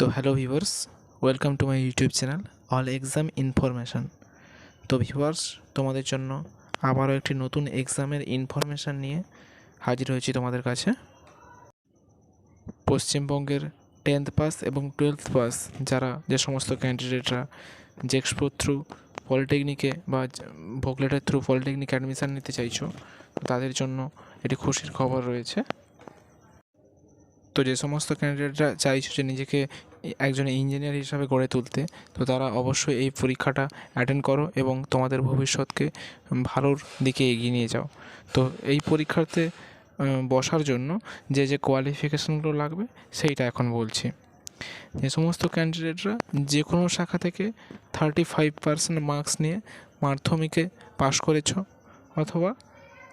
তো hello viewers, welcome to my YouTube channel all exam information. তো viewers, তোমাদের জন্য আবারও একটি নতুন এক্সামের ইনফরমেশান নিয়ে হাজির হয়েছি তোমাদের কাছে। পশ্চিমবঙ্গের 10th পাস এবং 12th পাস যে সমস্ত ক্যান্ডিডেটরা জেক্সপো থ্রু পলিটেকনিকে বা ভোকলেটের থ্রু পলিটেকনিক অ্যাডমিশান নিতে চাইছো, তাদের জন্য এটি খুশির খবর রয়েছে। তো যে সমস্ত ক্যান্ডিডেটরা চাইছো যে নিজেকে একজন ইঞ্জিনিয়ার হিসাবে গড়ে তুলতে, তো তারা অবশ্যই এই পরীক্ষাটা অ্যাটেন্ড করো এবং তোমাদের ভবিষ্যৎকে ভালোর দিকে এগিয়ে নিয়ে যাও। তো এই পরীক্ষাতে বসার জন্য যে কোয়ালিফিকেশানগুলো লাগবে সেইটা এখন বলছি। যে সমস্ত ক্যান্ডিডেটরা যে কোনো শাখা থেকে 35% মার্কস নিয়ে মাধ্যমিকে পাশ করেছো অথবা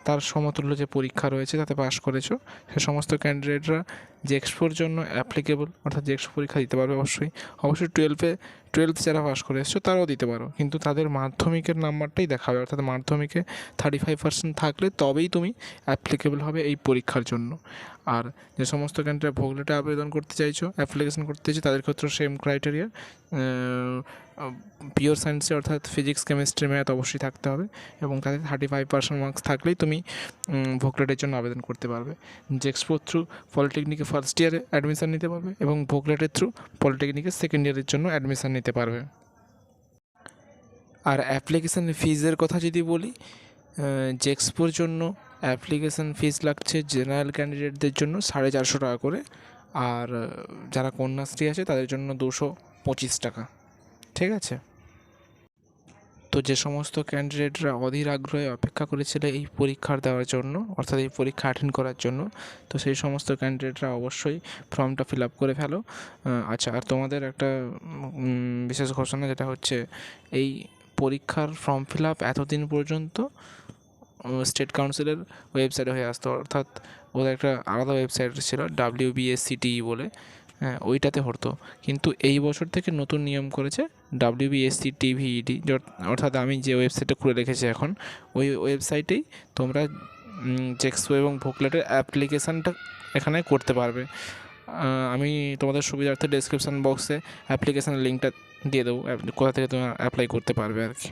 তার সমতুল্য যে পরীক্ষা রয়েছে তাতে পাশ করেছো, সে সমস্ত ক্যান্ডিডেটরা জেক্সপোর জন্য অ্যাপ্লিকেবল, অর্থাৎ জেক্সপো পরীক্ষা দিতে পারবে। অবশ্যই 12th যারা পাশ করে এসেছো তারাও দিতে পারো, কিন্তু তাদের মাধ্যমিকের নাম্বারটাই দেখাবে, অর্থাৎ মাধ্যমিকে 35% থাকলে তবেই তুমি অ্যাপ্লিকেবল হবে এই পরীক্ষার জন্য। আর যে সমস্ত ক্যান্ডিডেট ভোগলেটে আবেদন করতে চাইছো, অ্যাপ্লিকেশন করতে চাইছো, তাদের ক্ষেত্রেও সেম ক্রাইটেরিয়া। পিওর সায়েন্সে অর্থাৎ ফিজিক্স, কেমিস্ট্রি, ম্যাথ অবশ্যই থাকতে হবে এবং তাদের 35% মার্কস থাকলেই তুমি ভোকলেটের জন্য আবেদন করতে পারবে। জেক্সপো থ্রু পলিটেকনিকে ফার্স্ট ইয়ারে অ্যাডমিশান নিতে পারবে এবং ভোকলেটের থ্রু পলিটেকনিকে সেকেন্ড ইয়ারের জন্য অ্যাডমিশান নিতে পারবে। আর অ্যাপ্লিকেশান ফিজের কথা যদি বলি, জেক্সপোর জন্য অ্যাপ্লিকেশান ফিজ লাগছে জেনারেল ক্যান্ডিডেটদের জন্য 450 টাকা করে, আর যারা কন্যাশ্রী আছে তাদের জন্য 225 টাকা। ঠিক আছে? তো যে সমস্ত ক্যান্ডিডেটরা অধীর আগ্রহে অপেক্ষা করেছিল এই পরীক্ষার দেওয়ার জন্য, অর্থাৎ এই পরীক্ষা অ্যাটেন্ড করার জন্য, তো সেই সমস্ত ক্যান্ডিডেটরা অবশ্যই ফর্মটা ফিল আপ করে ফেলো। আচ্ছা, আর তোমাদের একটা বিশেষ ঘোষণা, যেটা হচ্ছে এই পরীক্ষার ফর্ম ফিল আপ এতদিন পর্যন্ত স্টেট কাউন্সিলের ওয়েবসাইটে হয়ে আসতো, অর্থাৎ ওদের একটা আলাদা ওয়েবসাইট ছিল WBSCTE বলে, হ্যাঁ ওইটাতে হতো। কিন্তু এই বছর থেকে নতুন নিয়ম করেছে WBSCTVED, অর্থাৎ আমি যে ওয়েবসাইটটা খুলে রেখেছি এখন, ওই ওয়েবসাইটেই তোমরা জেক্সপো এবং ভোকলেটের অ্যাপ্লিকেশানটা এখানে করতে পারবে। আমি তোমাদের সুবিধার্থে ডেসক্রিপশান বক্সে অ্যাপ্লিকেশানের লিঙ্কটা দিয়ে দেবো, কোথা থেকে তোমরা অ্যাপ্লাই করতে পারবে আর কি।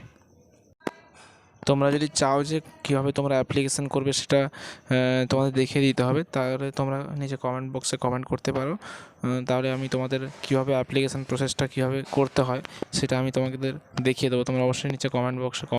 তোমরা যদি চাও যে কীভাবে তোমরা অ্যাপ্লিকেশান করবে সেটা তোমাদের দেখিয়ে দিতে হবে, তাহলে তোমরা নিজে কমেন্ট বক্সে কমেন্ট করতে পারো। তাহলে আমি তোমাদের কীভাবে অ্যাপ্লিকেশান প্রসেসটা কীভাবে করতে হয় সেটা আমি তোমাদের দেখিয়ে দেবো। তোমরা অবশ্যই নিচে কমেন্ট বক্সে